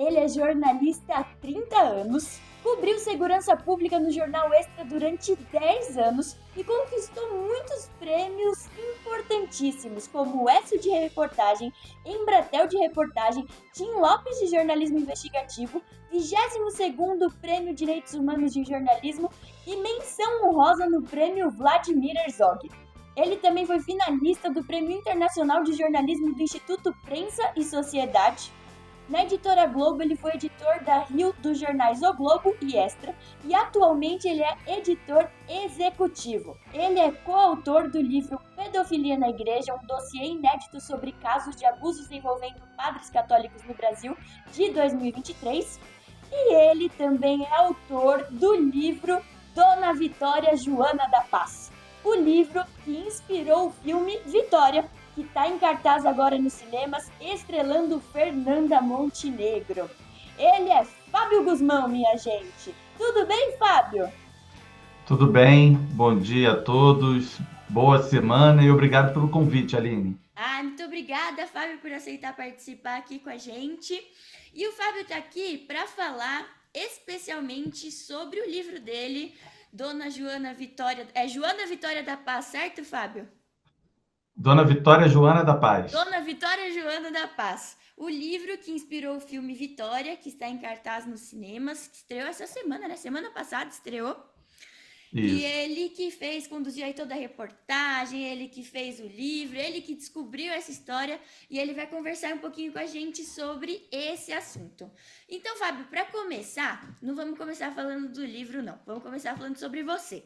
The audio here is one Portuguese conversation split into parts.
Ele é jornalista há 30 anos, cobriu segurança pública no Jornal Extra durante 10 anos e conquistou muitos prêmios importantíssimos, como o ESSO de reportagem, Embratel de reportagem, Tim Lopes de jornalismo investigativo, 22º Prêmio Direitos Humanos de Jornalismo e menção honrosa no Prêmio Vladimir Herzog. Ele também foi finalista do Prêmio Internacional de Jornalismo do Instituto Prensa e Sociedade. Na editora Globo, ele foi editor da Rio dos jornais O Globo e Extra, e atualmente ele é editor executivo. Ele é coautor do livro Pedofilia na Igreja, um dossiê inédito sobre casos de abusos envolvendo padres católicos no Brasil, de 2023. E ele também é autor do livro Dona Vitória Joana da Paz, o livro que inspirou o filme Vitória, que está em cartaz agora nos cinemas, estrelando Fernanda Montenegro. Ele é Fábio Guzmão, minha gente. Tudo bem, Fábio? Tudo bem, bom dia a todos, boa semana e obrigado pelo convite, Aline. Muito obrigada, Fábio, por aceitar participar aqui com a gente. E o Fábio está aqui para falar especialmente sobre o livro dele, Dona Joana Vitória. É Joana Vitória da Paz, certo, Fábio? Dona Vitória Joana da Paz. Dona Vitória Joana da Paz. O livro que inspirou o filme Vitória, que está em cartaz nos cinemas, que estreou essa semana, né? Semana passada estreou. E Isso. ele que fez, conduziu aí toda a reportagem, ele que fez o livro, ele que descobriu essa história e ele vai conversar um pouquinho com a gente sobre esse assunto. Então, Fábio, para começar, não vamos começar falando do livro, não. Vamos começar falando sobre você.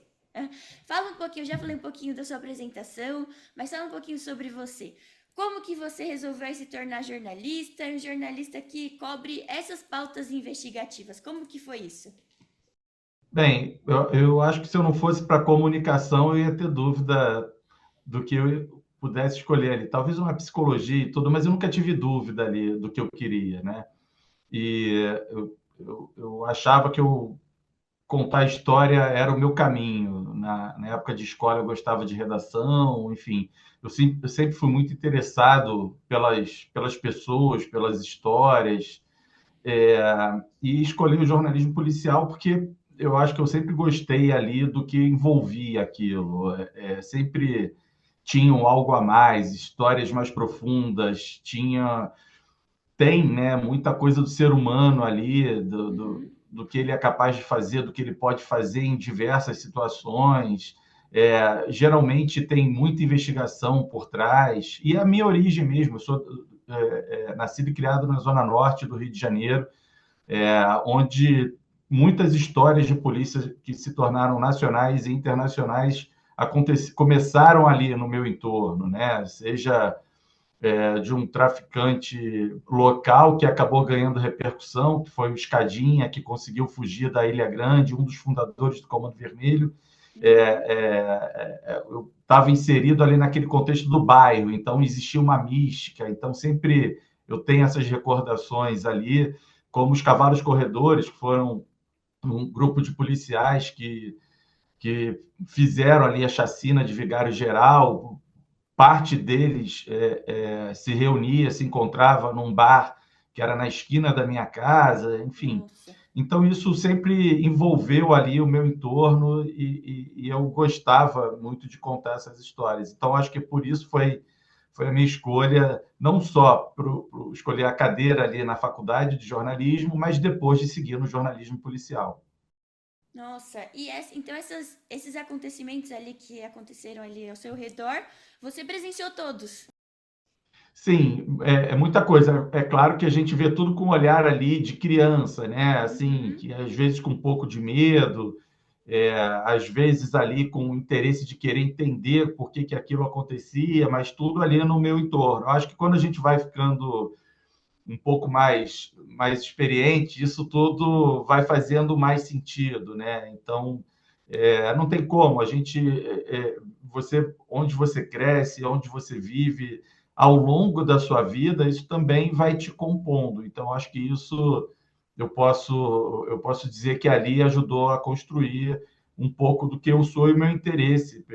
Fala um pouquinho, eu já falei um pouquinho da sua apresentação, mas fala um pouquinho sobre você. Como que você resolveu se tornar jornalista, um jornalista que cobre essas pautas investigativas? Como que foi isso? Bem, eu acho que se eu não fosse para comunicação, eu ia ter dúvida do que eu pudesse escolher ali. Talvez uma psicologia e tudo, mas eu nunca tive dúvida ali do que eu queria, né? E eu achava que eu contar história era o meu caminho. Na época de escola, eu gostava de redação, enfim. Eu sempre fui muito interessado pelas pessoas, pelas histórias, e escolhi o jornalismo policial porque eu acho que eu sempre gostei ali do que envolvia aquilo. Sempre tinham algo a mais, histórias mais profundas, tem, né, muita coisa do ser humano ali, Uhum. do que ele é capaz de fazer, do que ele pode fazer em diversas situações. Geralmente tem muita investigação por trás. E a minha origem mesmo, eu sou nascido e criado na Zona Norte do Rio de Janeiro, onde muitas histórias de polícia que se tornaram nacionais e internacionais começaram ali no meu entorno, né? Seja de um traficante local que acabou ganhando repercussão, que foi o Escadinha, que conseguiu fugir da Ilha Grande, um dos fundadores do Comando Vermelho. Uhum. Eu estava inserido ali naquele contexto do bairro, então existia uma mística, então sempre eu tenho essas recordações ali, como os Cavalos Corredores, que foram um grupo de policiais que fizeram ali a chacina de Vigário Geral. Parte deles se reunia, se encontrava num bar que era na esquina da minha casa, enfim. Nossa. Então, isso sempre envolveu ali o meu entorno e eu gostava muito de contar essas histórias. Então, acho que por isso foi a minha escolha, não só para escolher a cadeira ali na faculdade de jornalismo, mas depois de seguir no jornalismo policial. Nossa, e então esses acontecimentos ali que aconteceram ali ao seu redor, você presenciou todos? Sim, é muita coisa. É claro que a gente vê tudo com um olhar ali de criança, né? Assim, Uhum. que às vezes com um pouco de medo, às vezes ali com o interesse de querer entender por que aquilo acontecia, mas tudo ali no meu entorno. Eu acho que quando a gente vai ficando um pouco mais experiente, isso tudo vai fazendo mais sentido, né? Então, não tem como. Onde você cresce, onde você vive, ao longo da sua vida, isso também vai te compondo. Então, acho que isso eu posso dizer que ali ajudou a construir um pouco do que eu sou e o meu interesse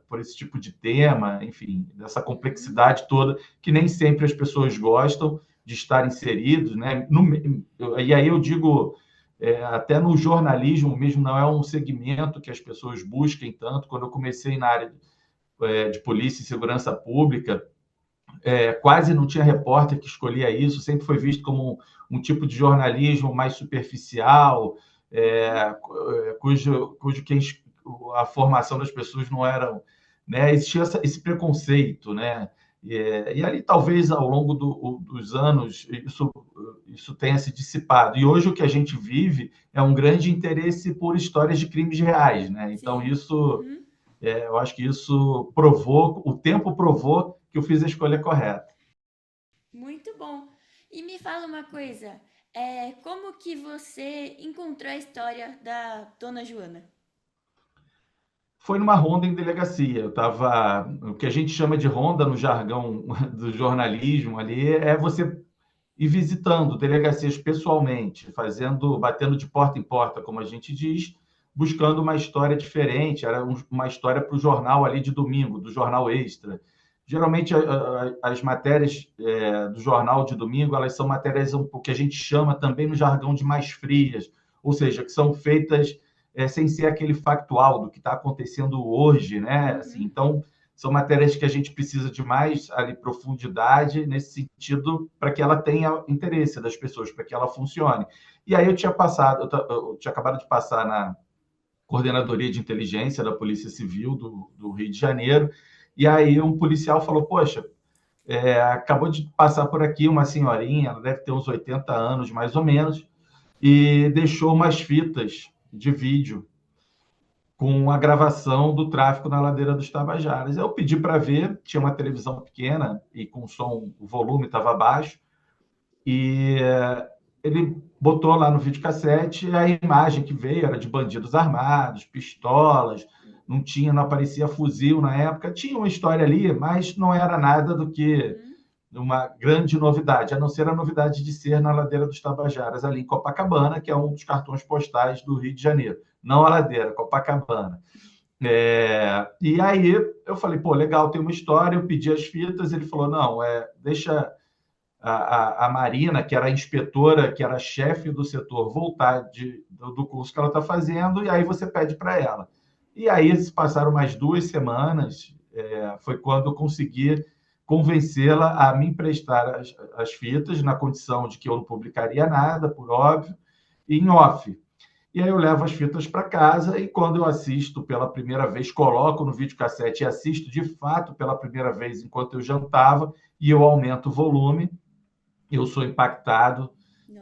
por esse tipo de tema, enfim, dessa Uhum. complexidade toda que nem sempre as pessoas gostam, de estar inseridos, né? E aí eu digo, até no jornalismo mesmo, não é um segmento que as pessoas busquem tanto. Quando eu comecei na área de polícia e segurança pública, quase não tinha repórter que escolhia isso, sempre foi visto como um tipo de jornalismo mais superficial, cujo a formação das pessoas não era, né, existia esse preconceito, né? E ali talvez ao longo dos anos isso tenha se dissipado. E hoje o que a gente vive é um grande interesse por histórias de crimes reais, né? Então Sim. isso, Uhum. eu acho que isso provou, o tempo provou que eu fiz a escolha correta. Muito bom. E me fala uma coisa, como que você encontrou a história da Dona Joana? Foi numa ronda em delegacia. Eu estava. O que a gente chama de ronda no jargão do jornalismo ali é você ir visitando delegacias pessoalmente, batendo de porta em porta, como a gente diz, buscando uma história diferente. Era uma história para o jornal ali de domingo, do jornal Extra. Geralmente as matérias do jornal de domingo, elas são matérias o que a gente chama também no jargão de mais frias, ou seja, que são feitas sem ser aquele factual do que está acontecendo hoje, né? Assim, Uhum. então, são matérias que a gente precisa de mais ali, profundidade nesse sentido para que ela tenha interesse das pessoas, para que ela funcione. E aí eu tinha acabado de passar na Coordenadoria de Inteligência da Polícia Civil do Rio de Janeiro, e aí um policial falou, poxa, acabou de passar por aqui uma senhorinha, ela deve ter uns 80 anos mais ou menos, e deixou umas fitas de vídeo com a gravação do tráfico na ladeira dos Tabajaras. Eu pedi para ver, tinha uma televisão pequena e com som, o volume estava baixo, e ele botou lá no videocassete a imagem que veio era de bandidos armados, pistolas, não aparecia fuzil na época, tinha uma história ali, mas não era nada do que Uhum. uma grande novidade, a não ser a novidade de ser na ladeira dos Tabajaras, ali em Copacabana, que é um dos cartões postais do Rio de Janeiro. Não a ladeira, Copacabana. E aí eu falei, pô, legal, tem uma história, eu pedi as fitas, ele falou, não, deixa a Marina, que era a inspetora, que era a chefe do setor, voltar do curso que ela está fazendo, e aí você pede para ela. E aí se passaram mais 2 semanas, foi quando eu consegui convencê-la a me emprestar as fitas, na condição de que eu não publicaria nada, por óbvio, e em off. E aí eu levo as fitas para casa e quando eu assisto pela primeira vez, coloco no videocassete e assisto de fato pela primeira vez enquanto eu jantava e eu aumento o volume, eu sou impactado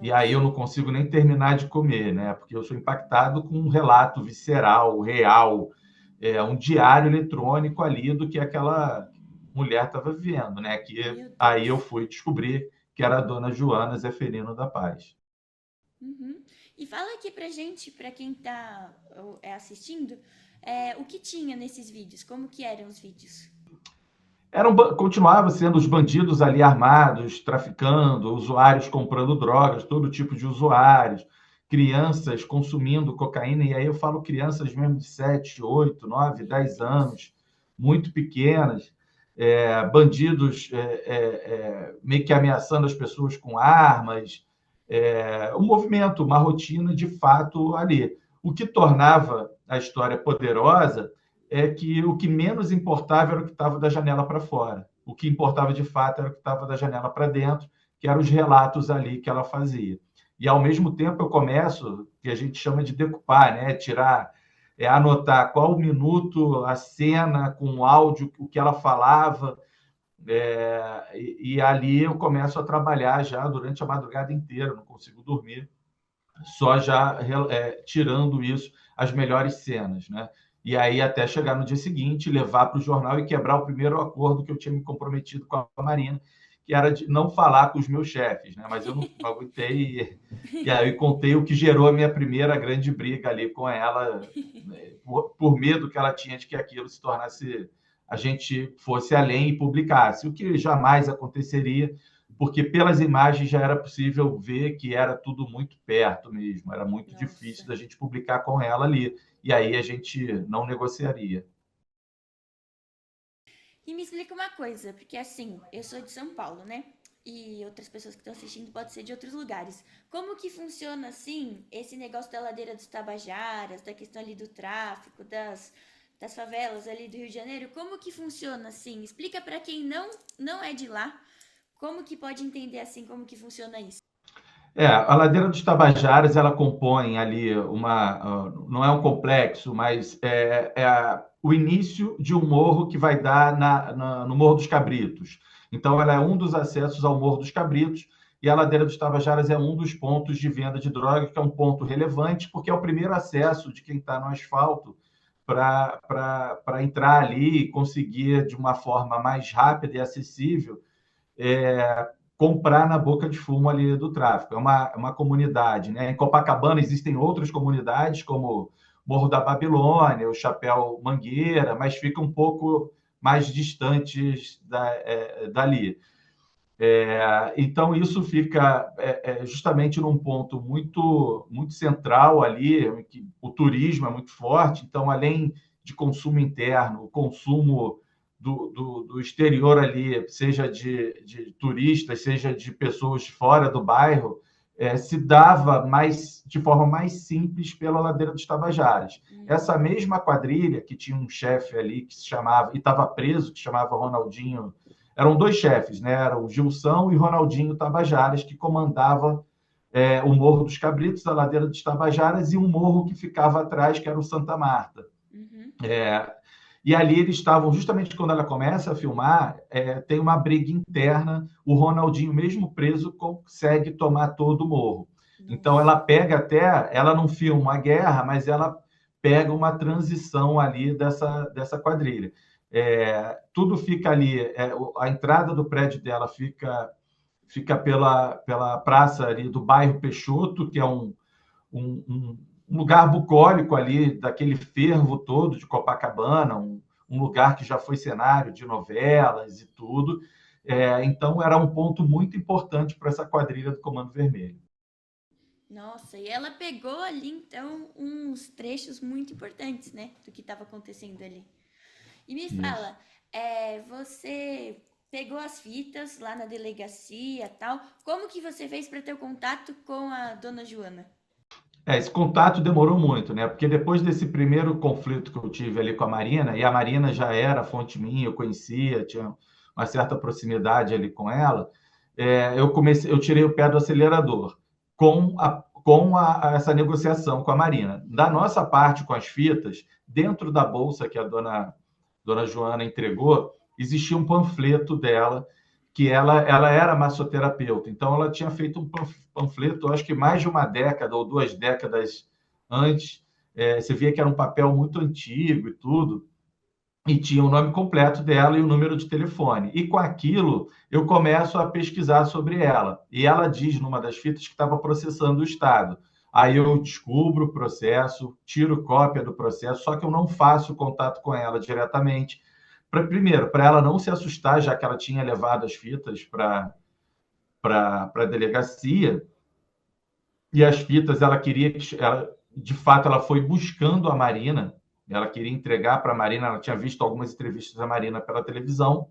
e aí eu Nossa. não consigo nem terminar de comer, né? Porque eu sou impactado com um relato visceral, real, um diário eletrônico ali do que aquela mulher estava vivendo, né? Que Meu aí eu Deus. fui descobrir que era a dona Joana Zeferino da Paz. Uhum. E fala aqui pra gente, pra quem tá assistindo, o que tinha nesses vídeos, como que eram os vídeos? Continuava sendo os bandidos ali armados, traficando, usuários comprando drogas, todo tipo de usuários, crianças consumindo cocaína, e aí eu falo crianças mesmo de 7, 8, 9, Meu 10 Deus. anos, muito pequenas, bandidos meio que ameaçando as pessoas com armas, um movimento, uma rotina de fato ali. O que tornava a história poderosa é que o que menos importava era o que estava da janela para fora. O que importava de fato era o que estava da janela para dentro, que eram os relatos ali que ela fazia. E ao mesmo tempo eu começo, que a gente chama de decupar, né? Tirar, anotar qual minuto, a cena, com o áudio, o que ela falava. E ali eu começo a trabalhar já durante a madrugada inteira, não consigo dormir, só já tirando isso, as melhores cenas, né? E aí até chegar no dia seguinte, levar para o jornal e quebrar o primeiro acordo que eu tinha me comprometido com a Marina, que era de não falar com os meus chefes, né? Mas eu não aguentei e aí contei o que gerou a minha primeira grande briga ali com ela, né? Por medo que ela tinha de que aquilo se tornasse, a gente fosse além e publicasse, o que jamais aconteceria, porque pelas imagens já era possível ver que era tudo muito perto mesmo, era muito difícil Nossa. da gente publicar com ela ali, e aí a gente não negociaria. E me explica uma coisa, porque assim, eu sou de São Paulo, né? e outras pessoas que estão assistindo pode ser de outros lugares. Como que funciona, assim, esse negócio da ladeira dos Tabajaras, da questão ali do tráfico, das favelas ali do Rio de Janeiro? Como que funciona, assim? Explica para quem não é de lá, como que pode entender, assim, como que funciona isso. A ladeira dos Tabajaras, ela compõe ali não é um complexo, mas o início de um morro que vai dar no Morro dos Cabritos. Então, ela é um dos acessos ao Morro dos Cabritos, e a ladeira dos Tabajaras é um dos pontos de venda de droga, que é um ponto relevante, porque é o primeiro acesso de quem está no asfalto para entrar ali e conseguir, de uma forma mais rápida e acessível, comprar na boca de fumo ali do tráfico. É uma comunidade, né? Em Copacabana existem outras comunidades, como Morro da Babilônia, o Chapéu Mangueira, mas fica um pouco mais distantes dali. Então, isso fica justamente num ponto muito, muito central ali, em que o turismo é muito forte. Então, além de consumo interno, o consumo do exterior ali, seja de turistas, seja de pessoas fora do bairro, se dava de forma mais simples pela Ladeira dos Tabajaras. Essa mesma quadrilha, que tinha um chefe ali que se chamava, e estava preso, que se chamava Ronaldinho. Eram dois chefes, né? Era o Gilson e Ronaldinho Tabajaras, que comandava o Morro dos Cabritos, a Ladeira dos Tabajaras, e um morro que ficava atrás, que era o Santa Marta. Uhum. E ali eles estavam, justamente quando ela começa a filmar, tem uma briga interna, o Ronaldinho, mesmo preso, consegue tomar todo o morro. Então Nossa. ela pega ela não filma a guerra, mas ela pega uma transição ali dessa quadrilha. Tudo fica ali, a entrada do prédio dela fica pela praça ali do bairro Peixoto, que é um lugar bucólico ali, daquele fervo todo de Copacabana, um lugar que já foi cenário de novelas e tudo. Então, era um ponto muito importante para essa quadrilha do Comando Vermelho. Nossa, e ela pegou ali, então, uns trechos muito importantes, né, do que estava acontecendo ali. E me Isso. fala, você pegou as fitas lá na delegacia e tal, como que você fez para ter o contato com a dona Joana? Esse contato demorou muito, né? Porque depois desse primeiro conflito que eu tive ali com a Marina, e a Marina já era fonte minha, eu conhecia, tinha uma certa proximidade ali com ela, eu tirei o pé do acelerador com essa negociação com a Marina. Da nossa parte, com as fitas, dentro da bolsa que a dona Joana entregou, existia um panfleto dela, que ela era massoterapeuta. Então, ela tinha feito um panfleto, acho que mais de uma década ou 2 décadas antes. Você via que era um papel muito antigo e tudo, e tinha o nome completo dela e o número de telefone. E com aquilo, eu começo a pesquisar sobre ela. E ela diz numa das fitas que estava processando o Estado. Aí eu descubro o processo, tiro cópia do processo, só que eu não faço contato com ela diretamente. Primeiro, para ela não se assustar, já que ela tinha levado as fitas para a delegacia, e as fitas ela queria que de fato ela foi buscando a Marina, ela queria entregar para a Marina, ela tinha visto algumas entrevistas da Marina pela televisão,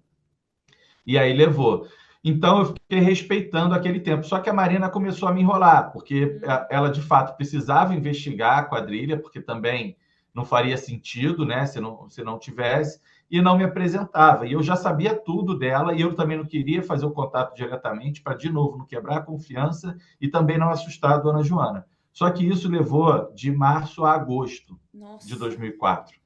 e aí levou. Então eu fiquei respeitando aquele tempo. Só que a Marina começou a me enrolar, porque ela de fato precisava investigar a quadrilha, porque também não faria sentido, né, se não tivesse, e não me apresentava. E eu já sabia tudo dela, e eu também não queria fazer o contato diretamente para, de novo, não quebrar a confiança e também não assustar a dona Joana. Só que isso levou de março a agosto de Nossa. 2004.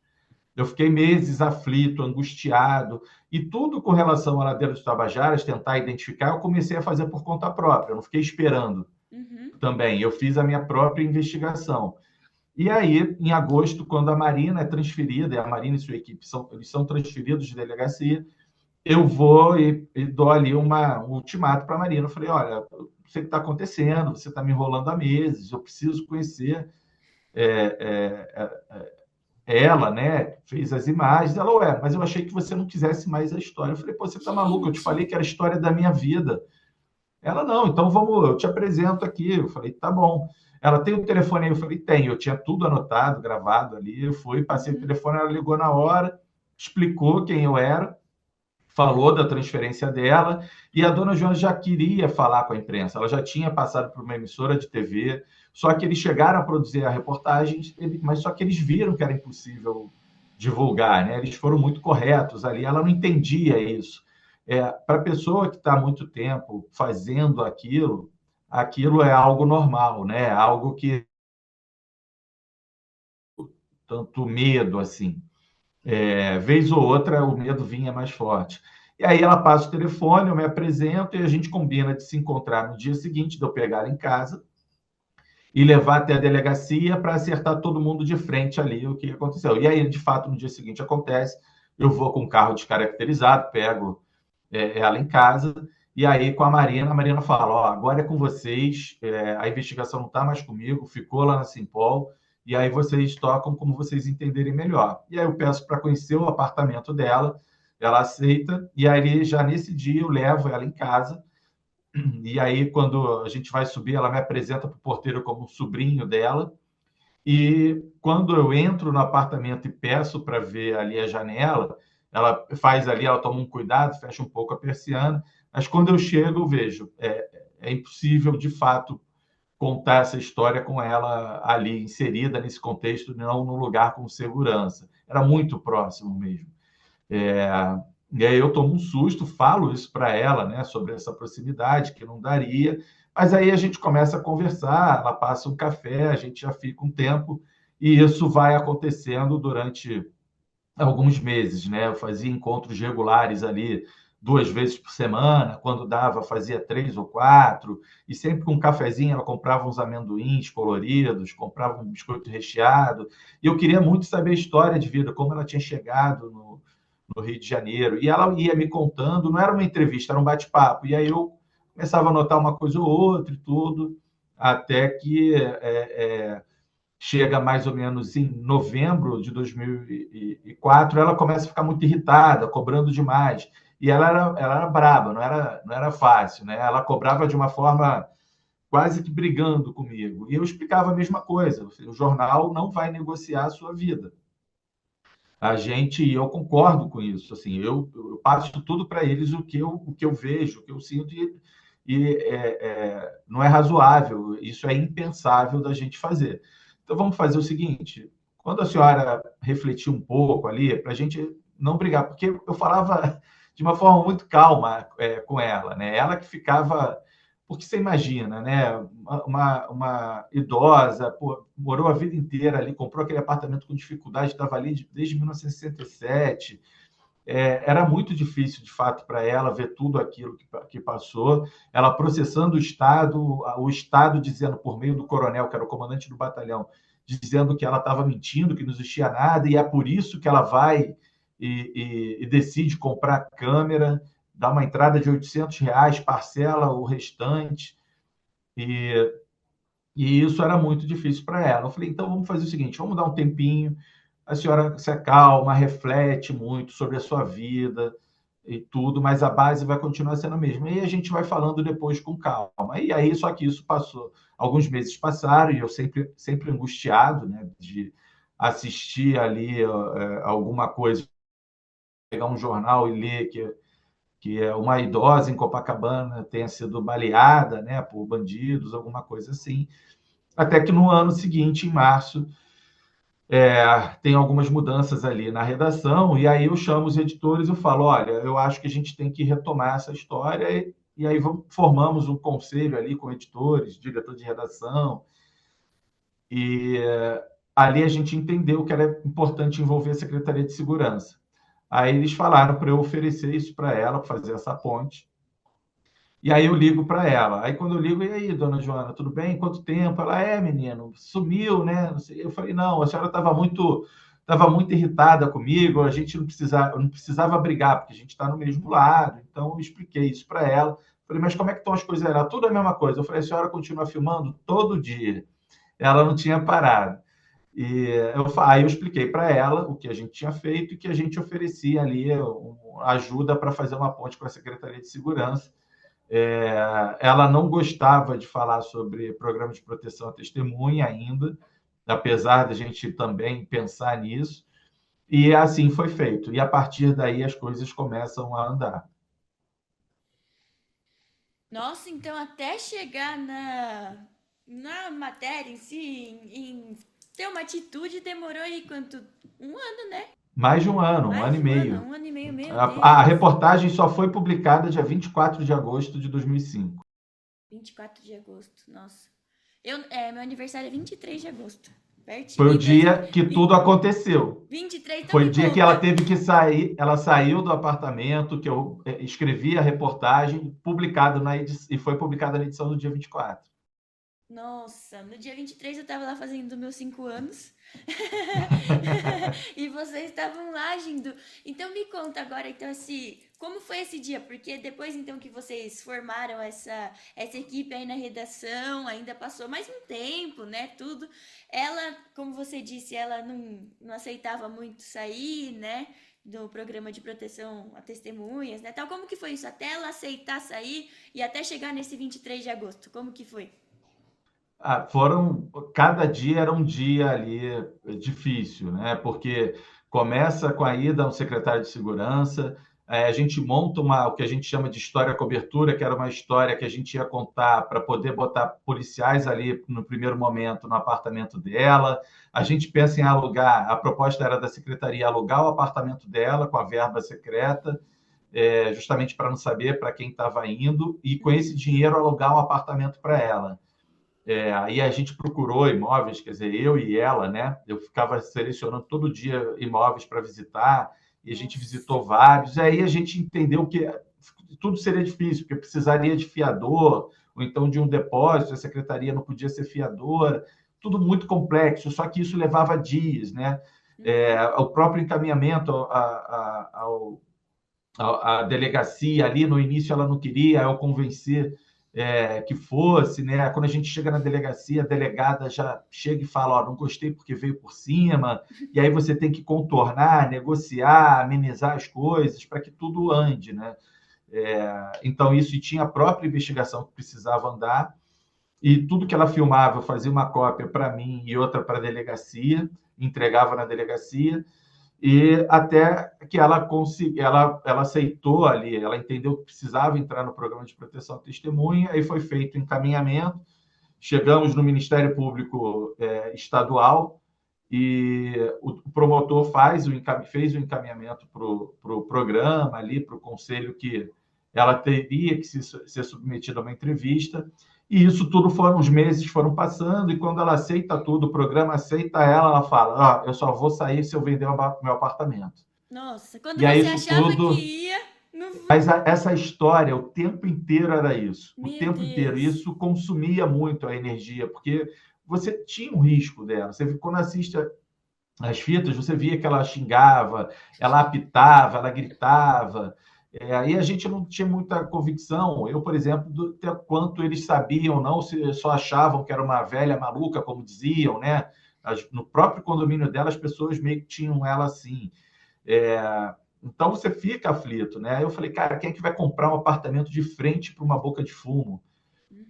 Eu fiquei meses aflito, angustiado, e tudo com relação à Ladeira dos Tabajaras, tentar identificar, eu comecei a fazer por conta própria, eu não fiquei esperando Uhum. também, eu fiz a minha própria investigação. E aí, em agosto, quando a Marina é transferida, e a Marina e sua equipe eles são transferidos de delegacia, eu vou e dou ali um ultimato para a Marina. Eu falei, olha, eu sei o que está acontecendo, você está me enrolando há meses, eu preciso conhecer ela, né, fez as imagens. Ela, ué, mas eu achei que você não quisesse mais a história. Eu falei, pô, você tá maluco? Eu te Gente, falei que era a história da minha vida. Ela, não, então vamos, eu te apresento aqui. Eu falei, tá bom. Ela tem o telefone aí? Eu falei, tem. Eu tinha tudo anotado, gravado ali. Eu fui, passei o uhum. telefone, ela ligou na hora, explicou quem eu era, falou da transferência dela, e a dona Joana já queria falar com a imprensa, ela já tinha passado por uma emissora de TV, só que eles chegaram a produzir a reportagem, mas só que eles viram que era impossível divulgar, né? Eles foram muito corretos ali, ela não entendia isso. Para a pessoa que está há muito tempo fazendo aquilo, aquilo é algo normal, né? Algo que tanto medo assim. Vez ou outra o medo vinha mais forte. E aí ela passa o telefone, eu me apresento e a gente combina de se encontrar no dia seguinte, de eu pegar ela em casa e levar até a delegacia para acertar todo mundo de frente ali o que aconteceu. E aí, de fato, no dia seguinte acontece, eu vou com o carro descaracterizado, pego ela em casa, e aí com a Marina fala, ó, agora é com vocês, a investigação não está mais comigo, ficou lá na Simpol, e aí vocês tocam como vocês entenderem melhor. E aí eu peço para conhecer o apartamento dela, ela aceita, e aí já nesse dia eu levo ela em casa, e aí quando a gente vai subir, ela me apresenta para o porteiro como sobrinho dela, e quando eu entro no apartamento e peço para ver ali a janela, ela faz ali, ela toma um cuidado, fecha um pouco a persiana, mas quando eu chego, eu vejo, é impossível, de fato, contar essa história com ela ali inserida nesse contexto, não num lugar com segurança. Era muito próximo mesmo. É, e aí eu tomo um susto, falo isso para ela, né, sobre essa proximidade, que não daria, mas aí a gente começa a conversar, ela passa um café, a gente já fica um tempo, e isso vai acontecendo durante alguns meses, né? Eu fazia encontros regulares ali 2 vezes por semana, quando dava, fazia 3 ou 4, e sempre com um cafezinho, ela comprava uns amendoins coloridos, comprava um biscoito recheado, e eu queria muito saber a história de vida, como ela tinha chegado no Rio de Janeiro. E ela ia me contando, não era uma entrevista, era um bate-papo. E aí eu começava a notar uma coisa ou outra e tudo, até que chega mais ou menos em novembro de 2004, ela começa a ficar muito irritada, cobrando demais. E ela era braba, não era fácil, né? Ela cobrava de uma forma quase que brigando comigo. E eu explicava a mesma coisa: o jornal não vai negociar a sua vida. Eu concordo com isso, assim, eu passo tudo para eles o que eu vejo, o que eu sinto, não é razoável, isso é impensável da gente fazer. Então vamos fazer o seguinte: quando a senhora refletir um pouco ali, para a gente não brigar, porque eu falava de uma forma muito calma com ela, né? Ela que ficava, porque você imagina, né? Uma idosa, pô, morou a vida inteira ali, comprou aquele apartamento com dificuldade, estava ali desde 1967. Era muito difícil, de fato, para ela ver tudo aquilo que passou. Ela processando o Estado dizendo, por meio do coronel, que era o comandante do batalhão, dizendo que ela estava mentindo, que não existia nada, e é por isso que ela vai e decide comprar câmera, dá uma entrada de R$ 800, parcela o restante, e, e isso era muito difícil para ela. Eu falei, então vamos fazer o seguinte, vamos dar um tempinho, a senhora se acalma, reflete muito sobre a sua vida e tudo, mas a base vai continuar sendo a mesma. E a gente vai falando depois com calma. E aí, só que isso passou, alguns meses passaram e eu sempre angustiado, né, de assistir ali alguma coisa, pegar um jornal e ler que é uma idosa em Copacabana tenha sido baleada, né, por bandidos, alguma coisa assim. Até que no ano seguinte, em março, tem algumas mudanças ali na redação, e aí eu chamo os editores e falo, olha, eu acho que a gente tem que retomar essa história, e aí formamos um conselho ali com editores, diretor de redação, e ali a gente entendeu que era importante envolver a Secretaria de Segurança. Aí eles falaram para eu oferecer isso para ela, para fazer essa ponte, e aí eu ligo para ela. Aí quando eu ligo, e aí, dona Joana, tudo bem? Quanto tempo? Ela menino, sumiu, né? Não sei. Eu falei, não, a senhora estava muito irritada comigo, a gente não precisava brigar, porque a gente está no mesmo lado. Então eu expliquei isso para ela. Falei, mas como é que estão as coisas? Era tudo a mesma coisa. Eu falei, a senhora continua filmando todo dia. Ela não tinha parado. Aí eu expliquei para ela o que a gente tinha feito e que a gente oferecia ali ajuda para fazer uma ponte com a Secretaria de Segurança. Ela não gostava de falar sobre programa de proteção à testemunha ainda, apesar de a gente também pensar nisso. E assim foi feito. E a partir daí as coisas começam a andar. Nossa, então até chegar na matéria em si, em ter uma atitude, demorou aí quanto? Um ano, né? Mais de um Mais ano e de meio. um ano e meio, meu A Deus. reportagem só foi publicada dia 24 de agosto de 2005. 24 de agosto, nossa. Meu aniversário é 23 de agosto. Pertinho. Foi o dia que tudo aconteceu. 23, então Foi me o dia que ela conta. teve que sair, ela saiu do apartamento, que eu escrevi a reportagem, publicado e foi publicada na edição do dia 24. Nossa, no dia 23 eu tava lá fazendo meus 5 anos. E vocês estavam lá agindo. Então me conta agora, então, como foi esse dia? Porque depois, então, que vocês formaram essa equipe aí na redação, ainda passou mais um tempo, né? Tudo. Ela, como você disse, ela não aceitava muito sair, né? Do programa de proteção a testemunhas, né? Tal, como que foi isso? Até ela aceitar sair e até chegar nesse 23 de agosto, como que foi? Cada dia era um dia ali difícil, né? Porque começa com a ida ao secretário de segurança, a gente monta o que a gente chama de história cobertura, que era uma história que a gente ia contar para poder botar policiais ali no primeiro momento no apartamento dela. A gente pensa em alugar, a proposta era da secretaria alugar o apartamento dela com a verba secreta, justamente para não saber para quem estava indo, e com esse dinheiro alugar um apartamento para ela. Aí a gente procurou imóveis, quer dizer, eu e ela, né? Eu ficava selecionando todo dia imóveis para visitar, e a gente Nossa. visitou vários. Aí a gente entendeu que tudo seria difícil, porque precisaria de fiador, ou então de um depósito, a secretaria não podia ser fiadora, tudo muito complexo, só que isso levava dias, né? O próprio encaminhamento à delegacia ali, no início ela não queria, eu convenci que fosse, né? Quando a gente chega na delegacia, a delegada já chega e fala, ó, não gostei porque veio por cima, e aí você tem que contornar, negociar, amenizar as coisas para que tudo ande, né? Então isso, e tinha a própria investigação que precisava andar, e tudo que ela filmava, eu fazia uma cópia para mim e outra para a delegacia, entregava na delegacia, e até que ela aceitou ali, ela entendeu que precisava entrar no programa de proteção à testemunha, aí foi feito o encaminhamento, chegamos no Ministério Público Estadual, e o promotor fez o encaminhamento para o programa ali, para o conselho, que ela teria que ser submetida a uma entrevista, e isso tudo os meses foram passando, e quando ela aceita tudo, o programa aceita ela, ela fala, eu só vou sair se eu vender o meu apartamento. Nossa, quando E aí você isso achava que tudo, ia, não... mas essa história, o tempo inteiro era isso, o Meu tempo inteiro. Deus. Isso consumia muito a energia, porque você tinha um risco dela. Você, quando assiste as fitas, você via que ela xingava, ela apitava, ela gritava. Aí a gente não tinha muita convicção. Eu, por exemplo, do quanto eles sabiam ou não, se só achavam que era uma velha maluca, como diziam, né? No próprio condomínio dela, as pessoas meio que tinham ela assim. Então você fica aflito, né? Eu falei, cara, quem é que vai comprar um apartamento de frente para uma boca de fumo?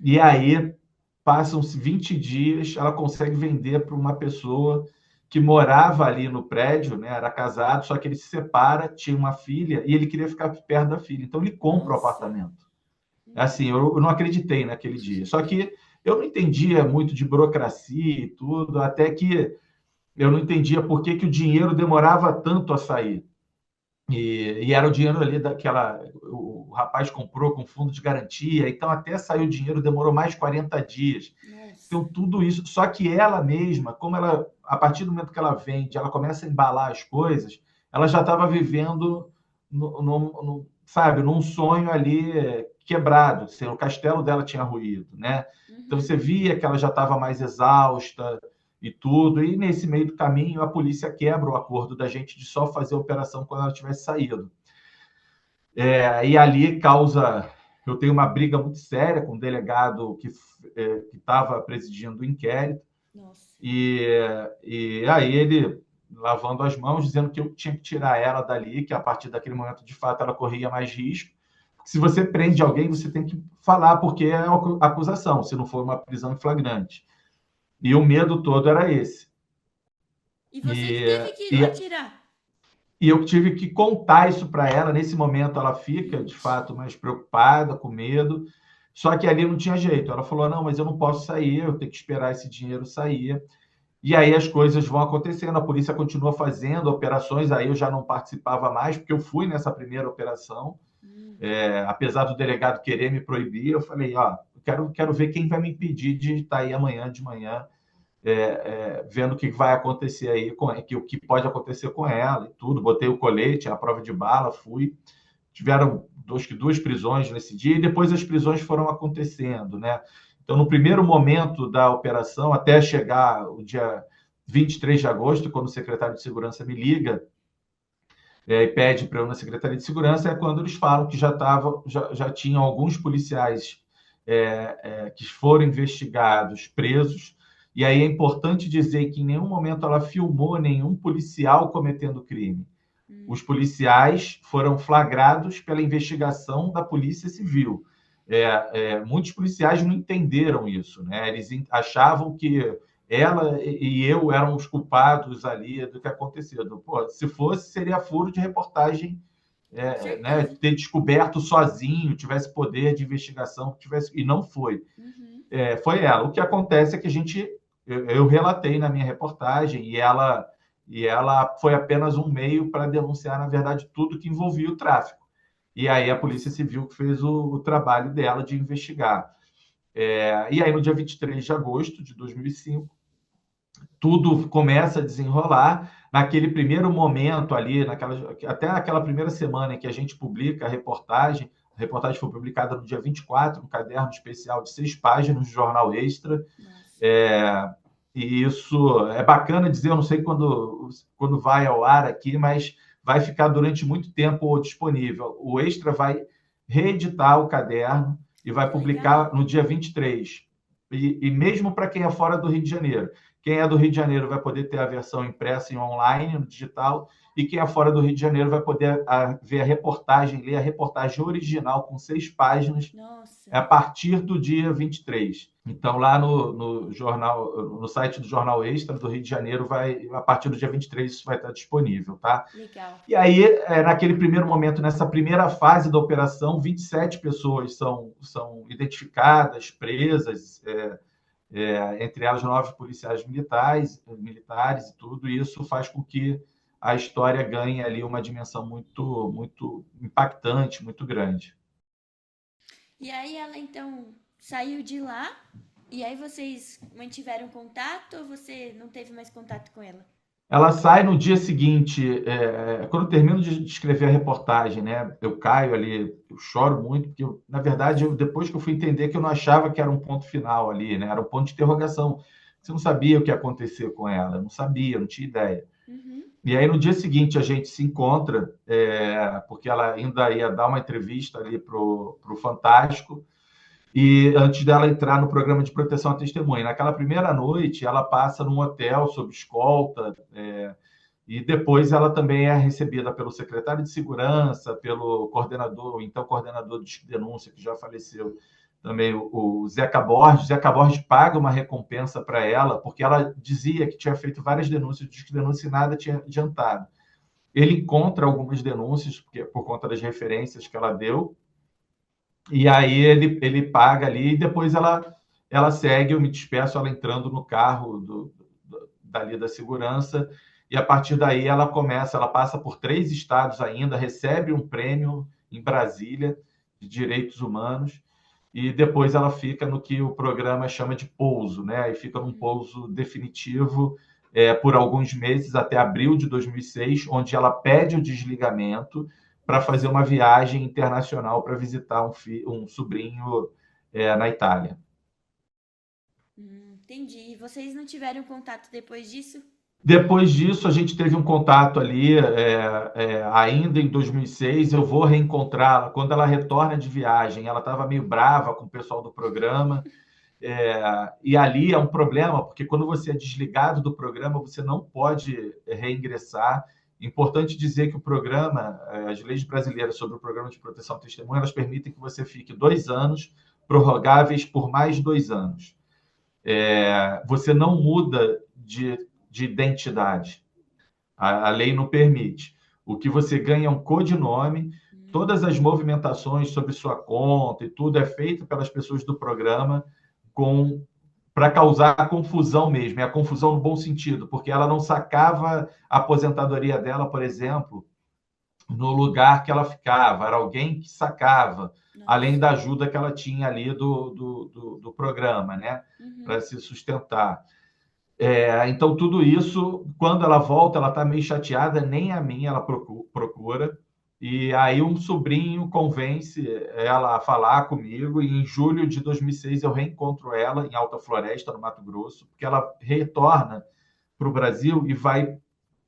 E Uhum. aí passam-se 20 dias, ela consegue vender para uma pessoa que morava ali no prédio, né? Era casado, só que ele se separa, tinha uma filha e ele queria ficar perto da filha. Então ele compra o Nossa. apartamento. Assim, eu não acreditei naquele dia. Só que eu não entendia muito de burocracia e tudo, até que eu não entendia por que, que o dinheiro demorava tanto a sair. E era o dinheiro ali daquela. O rapaz comprou com fundo de garantia, então até sair o dinheiro demorou mais de 40 dias. Nossa. Então, tudo isso. Só que ela mesma, como ela, a partir do momento que ela vende, ela começa a embalar as coisas, ela já estava vivendo, sabe, num sonho ali quebrado. Assim, o castelo dela tinha ruído, né? Então, Uhum. você via que ela já estava mais exausta e tudo. E nesse meio do caminho, a polícia quebra o acordo da gente de só fazer a operação quando ela tivesse saído. E ali causa. Eu tenho uma briga muito séria com o delegado que estava presidindo o inquérito, Nossa. e, e aí ele lavando as mãos, dizendo que eu tinha que tirar ela dali, que a partir daquele momento, de fato, ela corria mais risco. Se você prende alguém, você Gente. tem que falar, porque é acusação, se não for uma prisão em flagrante. E o medo todo era esse. E você que E, teve que ir e lá tirar. E eu tive que contar isso para ela. Nesse momento, ela fica, de fato, mais preocupada, com medo. Só que ali não tinha jeito. Ela falou: não, mas eu não posso sair, eu tenho que esperar esse dinheiro sair. E aí as coisas vão acontecendo. A polícia continua fazendo operações. Aí eu já não participava mais, porque eu fui nessa primeira operação. Apesar do delegado querer me proibir, eu falei: ó, quero ver quem vai me impedir de estar aí amanhã de manhã vendo o que vai acontecer aí, o que pode acontecer com ela e tudo. Botei o colete, a prova de bala, fui. Tiveram duas prisões nesse dia e depois as prisões foram acontecendo, né? Então, no primeiro momento da operação, até chegar o dia 23 de agosto, quando o secretário de Segurança me liga e pede para eu ir na Secretaria de Segurança, é quando eles falam que já tinham alguns policiais que foram investigados, presos. E aí é importante dizer que em nenhum momento ela filmou nenhum policial cometendo crime. Os policiais foram flagrados pela investigação da Polícia Civil. Muitos policiais não entenderam isso, né? Eles achavam que ela e eu eram os culpados ali do que aconteceu. Pô, se fosse, seria furo de reportagem, né? Ter descoberto sozinho, tivesse poder de investigação, e não foi. Foi ela. O que acontece é que eu relatei na minha reportagem e ela foi apenas um meio para denunciar, na verdade, tudo que envolvia o tráfico. E aí a Polícia Civil fez o trabalho dela de investigar. E aí, no dia 23 de agosto de 2005, tudo começa a desenrolar. Naquele primeiro momento ali, até naquela primeira semana em que a gente publica a reportagem foi publicada no dia 24, um caderno especial de 6 páginas do Jornal Extra. E isso é bacana dizer, eu não sei quando vai ao ar aqui, mas vai ficar durante muito tempo disponível. O Extra vai reeditar o caderno e vai publicar no dia 23. E mesmo para quem é fora do Rio de Janeiro. Quem é do Rio de Janeiro vai poder ter a versão impressa e online, no digital, e quem é fora do Rio de Janeiro vai poder ver a reportagem, ler a reportagem original com 6 páginas. Nossa. A partir do dia 23. Então, lá no site do Jornal Extra do Rio de Janeiro, a partir do dia 23, isso vai estar disponível, tá? Legal. E aí, naquele primeiro momento, nessa primeira fase da operação, 27 pessoas são identificadas, presas, entre elas 9 policiais militares e tudo, e isso faz com que a história ganhe ali uma dimensão muito, muito impactante, muito grande. E aí ela, então, saiu de lá, e aí vocês mantiveram contato ou você não teve mais contato com ela? Ela sai no dia seguinte, quando eu termino de escrever a reportagem, né? Eu caio ali, eu choro muito, porque, na verdade, depois que eu fui entender que eu não achava que era um ponto final ali, né? Era um ponto de interrogação. Você não sabia o que ia acontecer com ela, eu não sabia, não tinha ideia. E aí, no dia seguinte, a gente se encontra, porque ela ainda ia dar uma entrevista ali para o Fantástico, e antes dela entrar no programa de proteção à testemunha. Naquela primeira noite, ela passa num hotel sob escolta, e depois ela também é recebida pelo secretário de Segurança, pelo coordenador, então coordenador de denúncia, que já faleceu, também o Zeca Borges. Zeca Borges paga uma recompensa para ela, porque ela dizia que tinha feito várias denúncias, diz que denúncia e nada tinha adiantado. Ele encontra algumas denúncias, por conta das referências que ela deu, e aí ele paga ali, e depois ela segue, eu me despeço, ela entrando no carro dali da segurança, e a partir daí ela passa por 3 estados ainda, recebe um prêmio em Brasília de direitos humanos, e depois ela fica no que o programa chama de pouso, né? E fica num pouso definitivo por alguns meses, até abril de 2006, onde ela pede o desligamento para fazer uma viagem internacional para visitar um sobrinho na Itália. Entendi. E vocês não tiveram contato depois disso? Depois disso, a gente teve um contato ali, ainda em 2006, eu vou reencontrá-la. Quando ela retorna de viagem, ela estava meio brava com o pessoal do programa, e ali é um problema, porque quando você é desligado do programa, você não pode reingressar. Importante dizer que o programa, as leis brasileiras sobre o programa de proteção à testemunha, elas permitem que você fique 2 anos, prorrogáveis por mais 2 anos. Você não muda de identidade. A lei não permite. O que você ganha é um codinome, todas as movimentações sobre sua conta e tudo é feito pelas pessoas do programa com para causar a confusão mesmo, é a confusão no bom sentido, porque ela não sacava a aposentadoria dela, por exemplo, no lugar que ela ficava, era alguém que sacava, além Nossa. da ajuda que ela tinha ali do programa, né, para Uhum. se sustentar. Então, tudo isso, quando ela volta, ela está meio chateada, nem a mim ela procura. E aí um sobrinho convence ela a falar comigo, e em julho de 2006 eu reencontro ela em Alta Floresta, no Mato Grosso, porque ela retorna para o Brasil e vai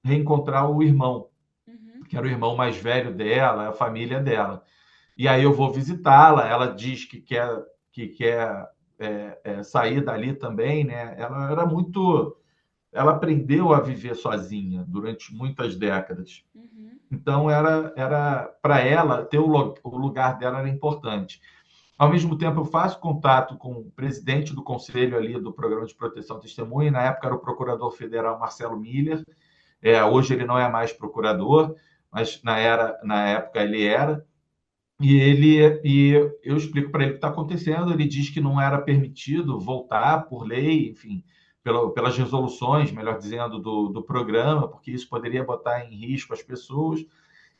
reencontrar o irmão, Uhum. que era o irmão mais velho dela, a família dela. E aí eu vou visitá-la, ela diz que quer sair dali também, né? Ela era muito, ela aprendeu a viver sozinha durante muitas décadas. Uhum. Então era para ela ter o lugar dela era importante. Ao mesmo tempo, eu faço contato com o presidente do conselho ali do Programa de Proteção à Testemunha. Na época era o procurador federal Marcelo Miller. Hoje ele não é mais procurador, mas na época ele era. E eu explico para ele o que está acontecendo. Ele diz que não era permitido voltar por lei, enfim, pelas resoluções, melhor dizendo, do programa, porque isso poderia botar em risco as pessoas.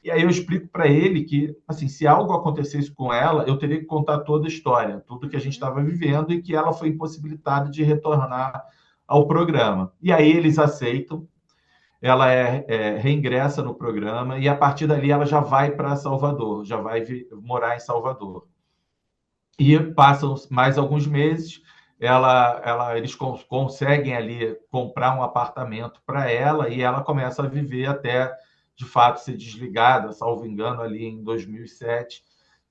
E aí eu explico para ele que, assim, se algo acontecesse com ela, eu teria que contar toda a história, tudo que a gente Uhum. estava vivendo e que ela foi impossibilitada de retornar ao programa. E aí eles aceitam, ela reingressa no programa e a partir dali ela já vai para Salvador, já vai morar em Salvador. E passam mais alguns meses, eles conseguem ali comprar um apartamento para ela e ela começa a viver até, de fato, ser desligada, salvo engano, ali em 2007.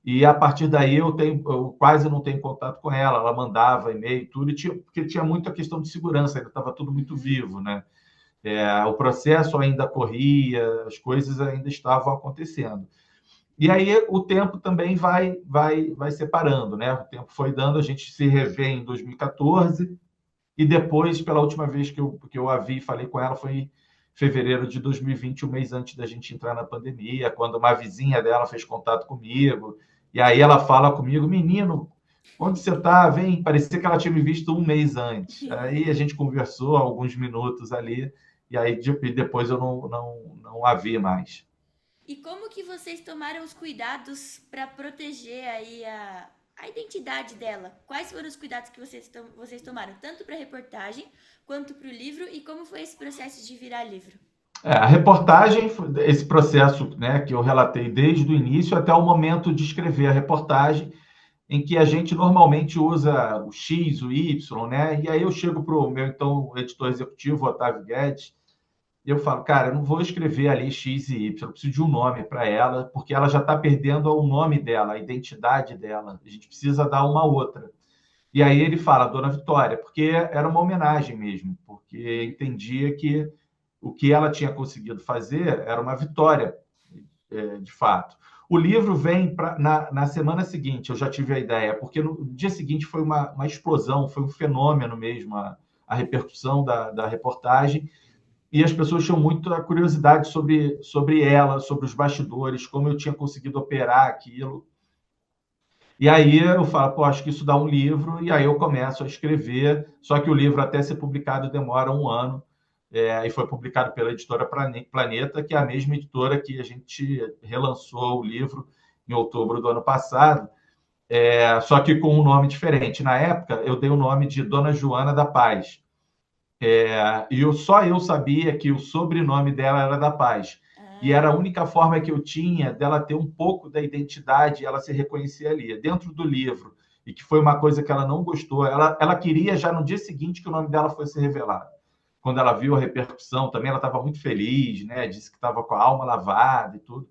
E a partir daí eu quase não tenho contato com ela. Ela mandava e-mail e tudo, porque tinha muita questão de segurança, ainda estava tudo muito Uhum. vivo, né? O processo ainda corria, as coisas ainda estavam acontecendo. E aí o tempo também vai separando, né? O tempo foi dando, a gente se revê em 2014 e depois, pela última vez que eu a vi e falei com ela, foi em fevereiro de 2020, um mês antes da gente entrar na pandemia, quando uma vizinha dela fez contato comigo, e aí ela fala comigo, menino, onde você está? Vem, parecia que ela tinha me visto um mês antes. Aí a gente conversou alguns minutos ali, e aí depois eu não a vi mais. E como que vocês tomaram os cuidados para proteger aí a identidade dela? Quais foram os cuidados que vocês tomaram, tanto para a reportagem quanto para o livro, e como foi esse processo de virar livro? A reportagem, esse processo, né, que eu relatei desde o início até o momento de escrever a reportagem, em que a gente normalmente usa o X, o Y, né? E aí eu chego para o meu então editor executivo, Otávio Guedes, e eu falo, cara, eu não vou escrever ali X e Y, eu preciso de um nome para ela, porque ela já está perdendo o nome dela, a identidade dela. A gente precisa dar uma outra. E aí ele fala, Dona Vitória, porque era uma homenagem mesmo, porque Uhum. entendia que o que ela tinha conseguido fazer era uma vitória, de fato. O livro vem na semana seguinte, eu já tive a ideia, porque no dia seguinte foi uma explosão, foi um fenômeno mesmo, a repercussão da reportagem, e as pessoas tinham muita curiosidade sobre ela, sobre os bastidores, como eu tinha conseguido operar aquilo. E aí eu falo, pô, acho que isso dá um livro, e aí eu começo a escrever, só que o livro até ser publicado demora um ano, e foi publicado pela editora Planeta, que é a mesma editora que a gente relançou o livro em outubro do ano passado, só que com um nome diferente. Na época, eu dei o nome de Dona Joana da Paz, só eu sabia que o sobrenome dela era da Paz. E era a Ah, única forma que eu tinha dela ter um pouco da identidade, ela se reconhecer ali, dentro do livro. E que foi uma coisa que ela não gostou. Ela queria já no dia seguinte que o nome dela fosse revelado. Quando ela viu a repercussão, também ela estava muito feliz, né? Disse que estava com a alma lavada e tudo.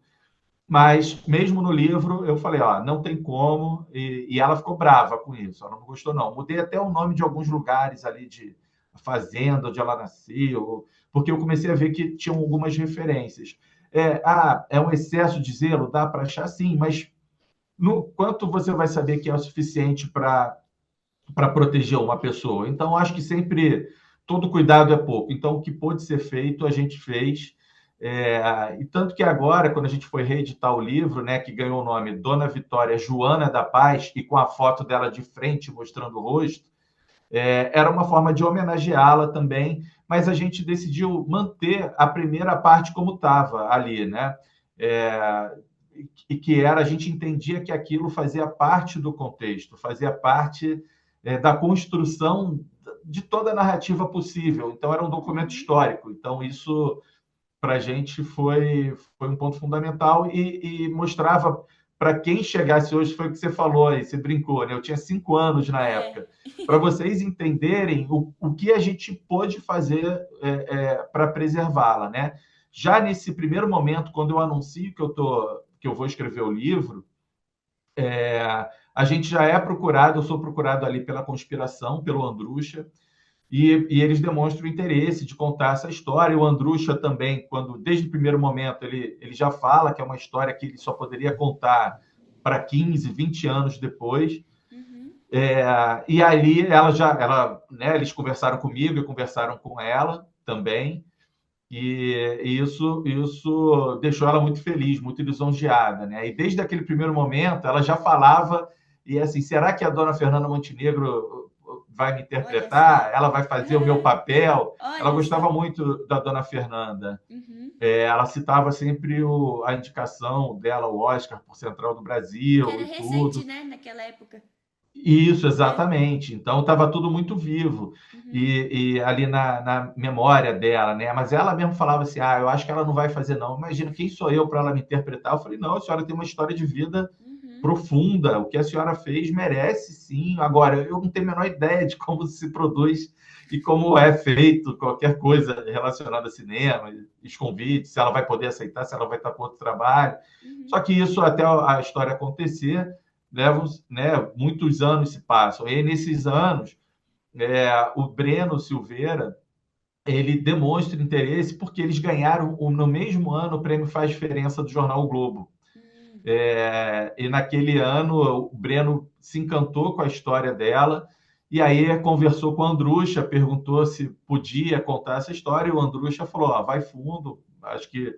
Mas, mesmo no livro, eu falei, ó, não tem como, e ela ficou brava com isso, ela não gostou, não. Mudei até o nome de alguns lugares ali de fazenda, onde ela nasceu, porque eu comecei a ver que tinham algumas referências. É um excesso de zelo, dá para achar sim, mas no quanto você vai saber que é o suficiente para proteger uma pessoa? Então, acho que sempre todo cuidado é pouco. Então, o que pôde ser feito, a gente fez. E tanto que agora, quando a gente foi reeditar o livro, né, que ganhou o nome Dona Vitória Joana da Paz, e com a foto dela de frente mostrando o rosto, era uma forma de homenageá-la também, mas a gente decidiu manter a primeira parte como estava ali, né? É, e que era, a gente entendia que aquilo fazia parte do contexto, fazia parte da construção de toda a narrativa possível. Então, era um documento Uhum. histórico. Então, isso para a gente foi um ponto fundamental e mostrava para quem chegasse hoje, foi o que você falou aí, você brincou, né? Eu tinha 5 anos na É. época, para vocês entenderem o que a gente pôde fazer para preservá-la, né? Já nesse primeiro momento, quando eu anuncio que eu vou escrever o livro, a gente já é procurado, eu sou procurado ali pela conspiração, pelo Andrucha, e eles demonstram interesse de contar essa história. O Andrucha também, quando desde o primeiro momento ele já fala que é uma história que ele só poderia contar para 15, 20 anos depois. Uhum. E ali né, eles conversaram comigo e conversaram com ela também. E isso deixou ela muito feliz, muito lisonjeada, né? E desde aquele primeiro momento ela já falava e assim, será que a dona Fernanda Montenegro vai me Olha só. interpretar? Ela vai fazer o meu papel? Ela Olha gostava só. muito da dona Fernanda. Uhum. Ela citava sempre a indicação dela, o Oscar por Central do Que Brasil era e recente, tudo. né? Naquela época. Isso, É. exatamente. Então estava tudo muito vivo Uhum. e ali na memória dela, né? Mas ela mesmo falava assim: "Ah, eu acho que ela não vai fazer não. Imagina quem sou eu para ela me interpretar?" Eu falei: "Não, a senhora tem uma história de vida Uhum. profunda. O que a senhora fez merece sim. Agora, eu não tenho a menor ideia de como se produz e como é feito qualquer coisa relacionada a cinema, os convites, se ela vai poder aceitar, se ela vai estar com outro trabalho. Uhum. Só que isso até a história acontecer levam, né, muitos anos se passam. E nesses anos, o Breno Silveira ele demonstra interesse porque eles ganharam no mesmo ano o prêmio Faz Diferença do jornal o Globo. Uhum. E naquele ano o Breno se encantou com a história dela e aí conversou com o Andrucha, perguntou se podia contar essa história e o Andrucha falou: vai fundo, acho que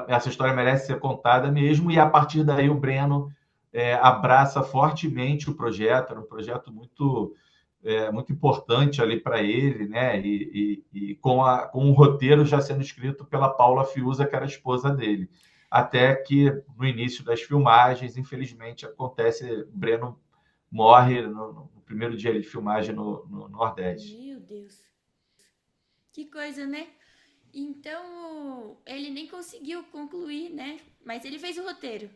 essa história merece ser contada mesmo. E a partir daí o Breno abraça fortemente o projeto, era um projeto muito importante ali para ele, né? E com um roteiro já sendo escrito pela Paula Fiuza, que era a esposa dele. Até que no início das filmagens, infelizmente, acontece, o Breno morre no primeiro dia de filmagem no Nordeste. Meu Deus. Que coisa, né? Então, ele nem conseguiu concluir, né? Mas ele fez o roteiro.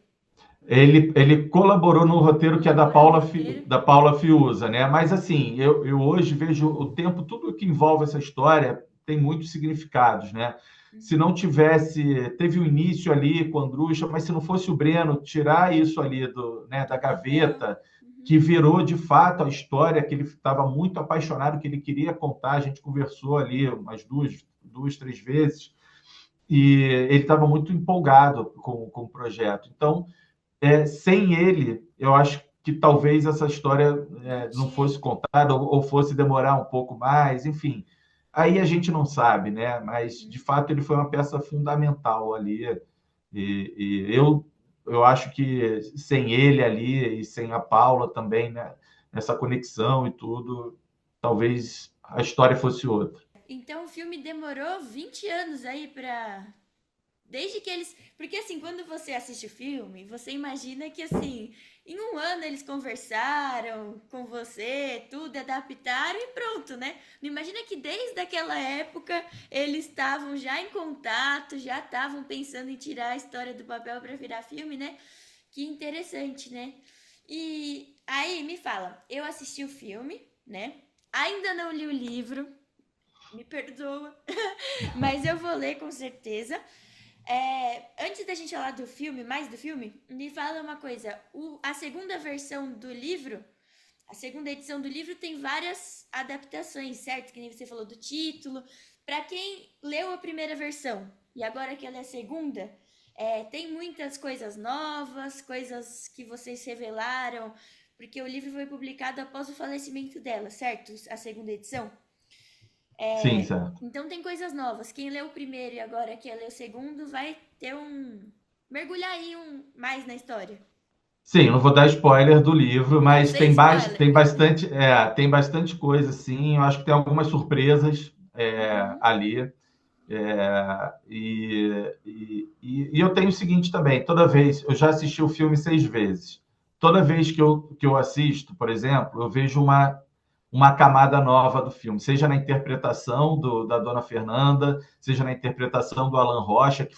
Ele colaborou no roteiro que é Colaborou no roteiro. Da Paula Fiuza, né? Mas assim, eu hoje vejo o tempo, tudo que envolve essa história tem muitos significados, né? Se Uhum. não tivesse, teve o início ali com a Andrucha, mas se não fosse o Breno tirar isso ali né, da Do papel. gaveta, Uhum. que virou de fato a história que ele estava muito apaixonado, que ele queria contar, a gente conversou ali umas duas, três vezes, e ele estava muito empolgado com o projeto. Então, sem ele, eu acho que talvez essa história Não não tinha fosse ido. contada ou fosse demorar um pouco mais, enfim. Aí a gente não sabe, né? Mas de Uhum. fato ele foi uma peça fundamental ali. Eu acho que sem ele ali e sem a Paula também, né? Nessa conexão e tudo, talvez a história fosse outra. Então o filme demorou 20 anos aí pra. Desde que eles. Porque assim, quando você assiste o filme, você imagina que assim, em um ano eles conversaram com você, tudo, adaptaram e pronto, né? Não imagina que desde aquela época eles estavam já em contato, já estavam pensando em tirar a história do papel para virar filme, né? Que interessante, né? E aí me fala, eu assisti o filme, né? Ainda não li o livro, me perdoa, mas eu vou ler com certeza. Antes da gente falar do filme, mais do filme, me fala uma coisa. A segunda versão do livro, a segunda edição do livro tem várias adaptações, certo? Que nem você falou do título. Para quem leu a primeira versão e agora que ela é a segunda, tem muitas coisas novas, coisas que vocês revelaram, porque o livro foi publicado após o falecimento dela, certo? A segunda edição. Sim, certo. Então tem coisas novas. Quem leu o primeiro e agora quer ler o segundo vai ter mergulhar aí mais na história. Sim, não vou dar spoiler do livro, Não, mas sem tem, spoiler. tem bastante coisa, sim. Eu acho que tem algumas surpresas Uhum. ali. E eu tenho o seguinte também: toda vez, eu já assisti o filme 6 vezes. Toda vez que eu assisto, por exemplo, eu vejo uma camada nova do filme, seja na interpretação da Dona Fernanda, seja na interpretação do Alan Rocha, que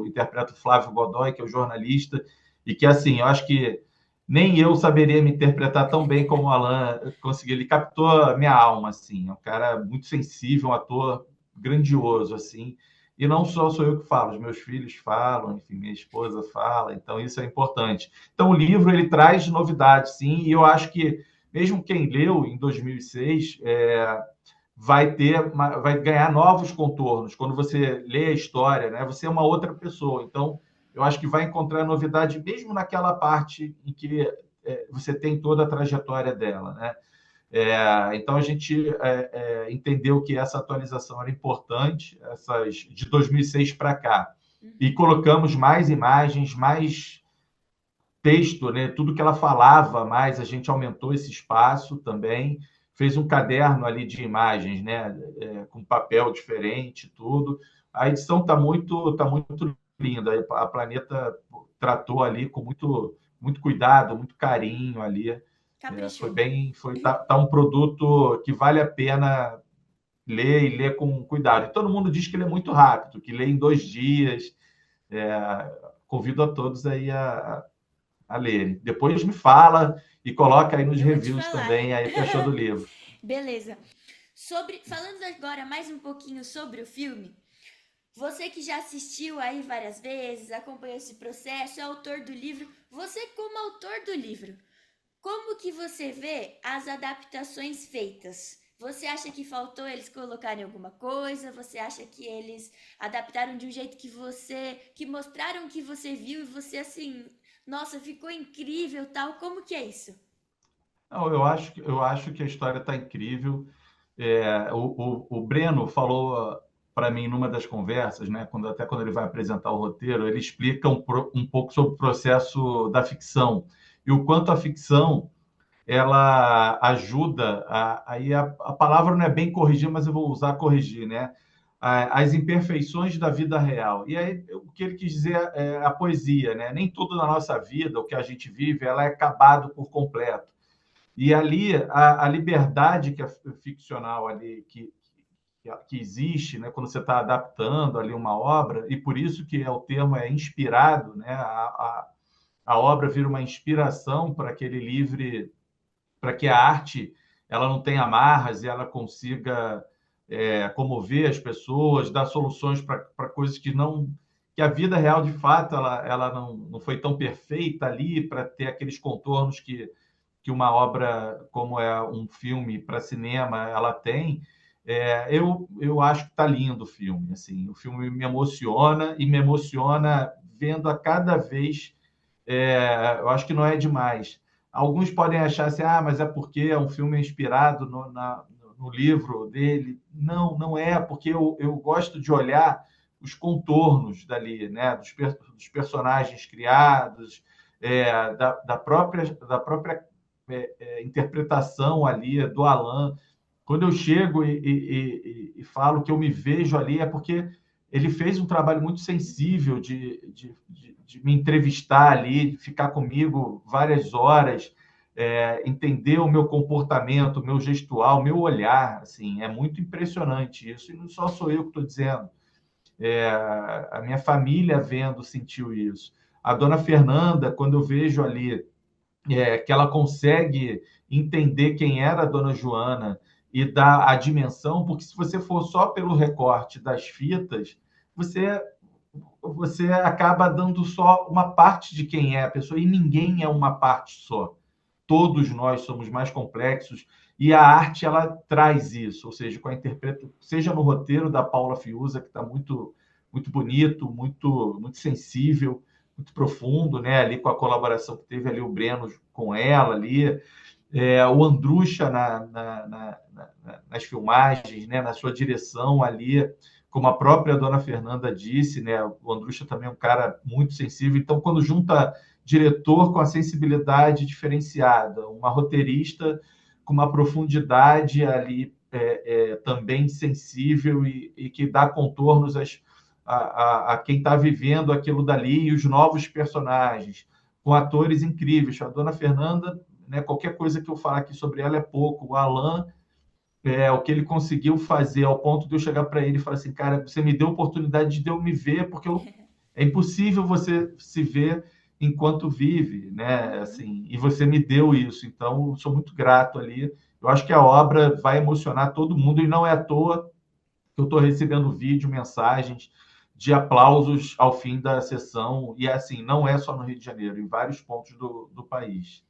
interpreta o Flávio Godoy, que é o jornalista, e que, assim, eu acho que nem eu saberia me interpretar tão bem como o Alan conseguiu. Ele captou a minha alma, assim. É um cara muito sensível, um ator grandioso, assim. E não só sou eu que falo, os meus filhos falam, enfim, minha esposa fala, então isso é importante. Então o livro ele traz novidades, sim, e eu acho que mesmo quem leu em 2006 vai ganhar novos contornos. Quando você lê a história, né, você é uma outra pessoa. Então, eu acho que vai encontrar novidade mesmo naquela parte em que você tem toda a trajetória dela, né? Então a gente entendeu que essa atualização era importante, essas de 2006 para cá, e Uhum. colocamos mais imagens, mais texto, né? Tudo que ela falava mais, a gente aumentou esse espaço também, fez um caderno ali de imagens, né? Com papel diferente, tudo. A edição tá muito linda. A Planeta tratou ali com muito cuidado, muito carinho ali. Foi Caprichou. bem, tá um produto que vale a pena ler e ler com cuidado. E todo mundo diz que ele é muito rápido, que lê em 2 dias. Convido a todos aí a lerem. Depois me fala e coloca aí nos Eu vou te reviews falar. também aí o que achou do livro. Beleza. Falando agora mais um pouquinho sobre o filme, você que já assistiu aí várias vezes, acompanhou esse processo, é autor do livro, você como autor do livro, como que você vê as adaptações feitas? Você acha que faltou eles colocarem alguma coisa? Você acha que eles adaptaram de um jeito que mostraram que você viu e você assim, nossa, ficou incrível, tal? Como que é isso? Não, eu acho que a história está incrível. O Breno falou para mim numa das conversas, né, quando ele vai apresentar o roteiro, ele explica um pouco sobre o processo da ficção e o quanto a ficção ela ajuda aí a palavra não é bem corrigir, mas eu vou usar corrigir, né? As imperfeições da vida real. E aí o que ele quis dizer é a poesia, né? Nem tudo na nossa vida, o que a gente vive, ela é acabado por completo. E ali a liberdade que é ficcional ali que existe, né? Quando você está adaptando ali uma obra e por isso que o termo é inspirado, né? A obra vira uma inspiração para aquele livre para que a arte ela não tenha amarras e ela consiga comover as pessoas, dar soluções para coisas que a vida real de fato ela não foi tão perfeita ali para ter aqueles contornos que uma obra como é um filme para cinema ela tem. Eu acho que está lindo o filme. Assim, o filme me emociona e me emociona vendo a cada vez. Eu acho que não é demais. Alguns podem achar assim, mas é porque é um filme inspirado no livro dele. Não, não é, porque eu gosto de olhar os contornos dali, né? Dos personagens criados, da própria interpretação ali do Alan. Quando eu chego e falo que eu me vejo ali, é porque ele fez um trabalho muito sensível de me entrevistar ali, de ficar comigo várias horas, entender o meu comportamento, o meu gestual, o meu olhar. Assim, é muito impressionante isso. E não só sou eu que estou dizendo. A minha família vendo sentiu isso. A dona Fernanda, quando eu vejo ali que ela consegue entender quem era a dona Joana e dar a dimensão, porque se você for só pelo recorte das fitas, você você acaba dando só uma parte de quem é a pessoa e ninguém é uma parte só. Todos nós somos mais complexos e a arte ela traz isso, ou seja, com a interpretação, seja no roteiro da Paula Fiuza, que está muito bonito, muito sensível, muito profundo, né? Ali com a colaboração que teve ali o Breno com ela ali, o Andrucha nas filmagens, né, na sua direção ali, como a própria dona Fernanda disse, né, o Andrucha também é um cara muito sensível, então quando junta diretor com a sensibilidade diferenciada, uma roteirista com uma profundidade ali também sensível e que dá contornos a quem está vivendo aquilo dali e os novos personagens, com atores incríveis. A dona Fernanda, né, qualquer coisa que eu falar aqui sobre ela é pouco. O Alan, o que ele conseguiu fazer ao ponto de eu chegar para ele e falar assim, cara, você me deu a oportunidade de eu me ver, porque é impossível você se ver enquanto vive, né? Assim, e você me deu isso, então eu sou muito grato ali. Eu acho que a obra vai emocionar todo mundo e não é à toa que eu estou recebendo vídeo, mensagens de aplausos ao fim da sessão e assim não é só no Rio de Janeiro, em vários pontos do país.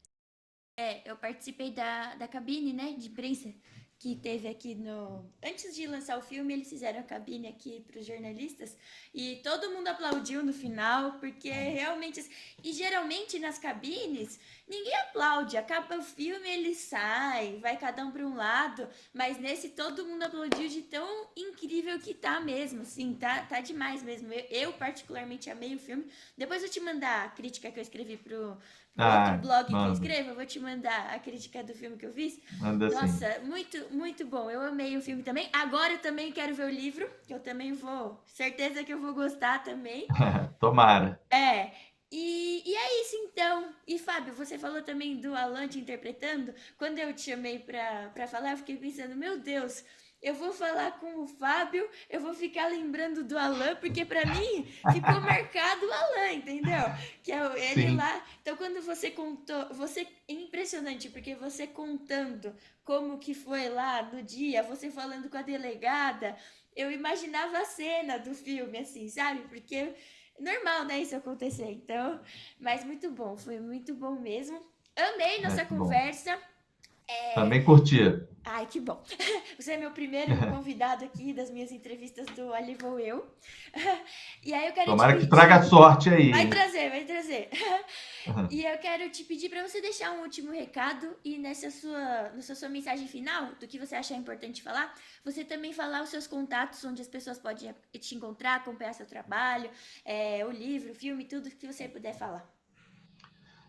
Eu participei da cabine, né, de imprensa que teve aqui no. Antes de lançar o filme, eles fizeram a cabine aqui para os jornalistas e todo mundo aplaudiu no final, porque realmente. E geralmente nas cabines, ninguém aplaude. Acaba o filme, ele sai, vai cada um para um lado, mas nesse todo mundo aplaudiu de tão incrível que tá mesmo, assim, tá demais mesmo. Eu particularmente amei o filme. Depois eu te mandar a crítica que eu escrevi pro outro blog que eu Manda, escrevo, eu vou te mandar a crítica do filme que eu fiz. manda sim. Nossa, muito, muito bom. Eu amei o filme também. Agora eu também quero ver o livro, que eu também vou. Certeza que eu vou gostar também. Tomara. É. E é isso então. E Fábio, você falou também do Alan te interpretando. Quando eu te chamei pra falar, eu fiquei pensando, meu Deus, eu vou falar com o Fábio, eu vou ficar lembrando do Alan, porque pra mim ficou marcado o Alan, entendeu? Que é ele Sim. lá. Então quando você contou, você é impressionante, porque você contando como que foi lá no dia, você falando com a delegada, eu imaginava a cena do filme, assim, sabe? Porque normal, né, isso acontecer. Então, mas muito bom, foi muito bom mesmo. Amei nossa Que bom. conversa. Também curti. Ai, que bom. Você é meu primeiro convidado aqui das minhas entrevistas do Ali Vou Eu. E aí eu quero te Tomara que traga pedir. sorte aí, Vai hein? trazer, vai trazer. E eu quero te pedir para você deixar um último recado e nessa sua mensagem final, do que você achar importante falar, você também falar os seus contatos, onde as pessoas podem te encontrar, acompanhar seu trabalho, o livro, o filme, tudo que você puder falar.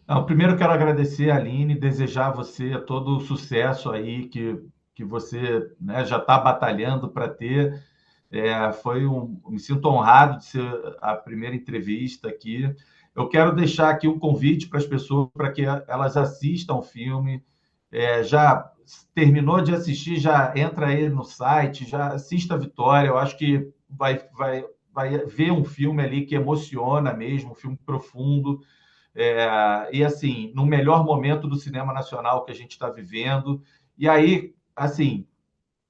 Não, primeiro quero agradecer a Aline, desejar a você todo o sucesso aí que você, né, já está batalhando para ter. Me sinto honrado de ser a primeira entrevista aqui. Eu quero deixar aqui um convite para as pessoas para que elas assistam o filme. Já terminou de assistir, já entra aí no site, já assista a Vitória. Eu acho que vai ver um filme ali que emociona mesmo, um filme profundo. E assim, no melhor momento do cinema nacional que a gente está vivendo. E aí, assim,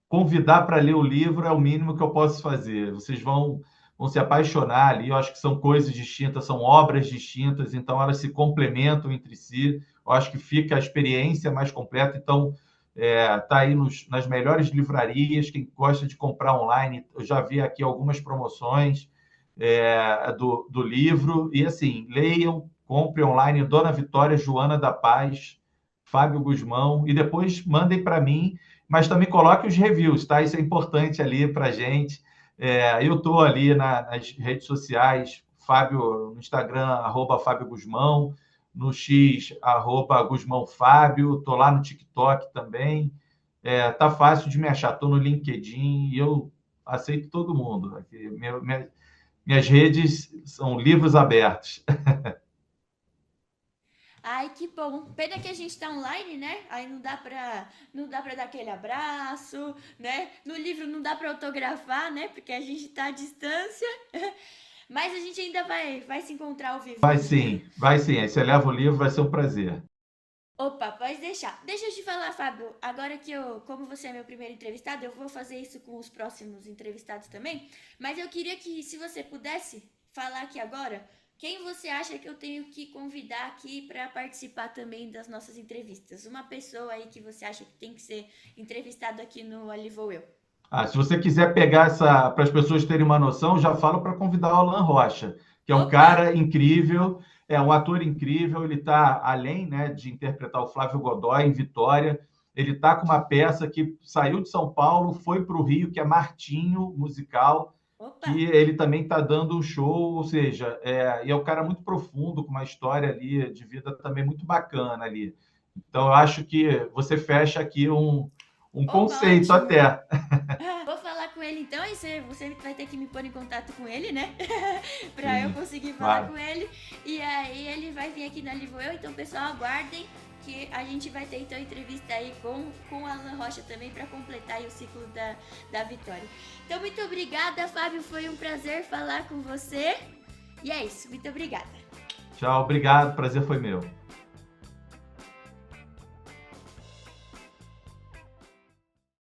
convidar para ler o livro é o mínimo que eu posso fazer. Vocês vão se apaixonar ali. Eu acho que são coisas distintas, são obras distintas, então elas se complementam entre si. Eu acho que fica a experiência mais completa. Então, tá aí nas melhores livrarias. Quem gosta de comprar online, eu já vi aqui algumas promoções do livro. E assim, leiam, comprem online Dona Vitória, Joana da Paz, Fábio Guzmão, e depois mandem para mim, mas também coloque os reviews, tá? Isso é importante ali para a gente. Eu estou ali nas redes sociais, Fábio, no Instagram, @Fábio Guzmão, no X, @Guzmão Fábio, estou lá no TikTok também. Tá fácil de me achar, estou no LinkedIn e eu aceito todo mundo. Aqui, minhas redes são livros abertos. Ai, que bom. Pena que a gente tá online, né? Aí não dá pra dar aquele abraço, né? No livro não dá pra autografar, né? Porque a gente tá à distância. Mas a gente ainda vai se encontrar ao vivo um Vai dia. sim, vai sim. Aí você leva o livro, vai ser um prazer. Opa, pode deixar. Deixa eu te falar, Fábio. Agora como você é meu primeiro entrevistado, eu vou fazer isso com os próximos entrevistados também. Mas eu queria que, se você pudesse falar aqui agora, quem você acha que eu tenho que convidar aqui para participar também das nossas entrevistas? Uma pessoa aí que você acha que tem que ser entrevistado aqui no Ali Vou Eu. Se você quiser pegar essa, para as pessoas terem uma noção, já falo para convidar o Alan Rocha, que é um Opa! cara incrível, é um ator incrível. Ele está além, né, de interpretar o Flávio Godoy em Vitória. Ele está com uma peça que saiu de São Paulo, foi para o Rio, que é Martinho, musical, Opa! que ele também está dando um show, ou seja, e é um cara muito profundo, com uma história ali de vida também muito bacana ali. Então, eu acho que você fecha aqui um Opa, conceito ótimo! até. Vou falar com ele então, e você vai ter que me pôr em contato com ele, né? Pra eu Sim, conseguir falar claro. com ele. E aí ele vai vir aqui na Livo Eu, então pessoal, aguardem que a gente vai ter então entrevista aí com o Alan Rocha também para completar aí o ciclo da Vitória. Então muito obrigada, Fábio, foi um prazer falar com você. E é isso, muito obrigada. Tchau, obrigado, prazer foi meu.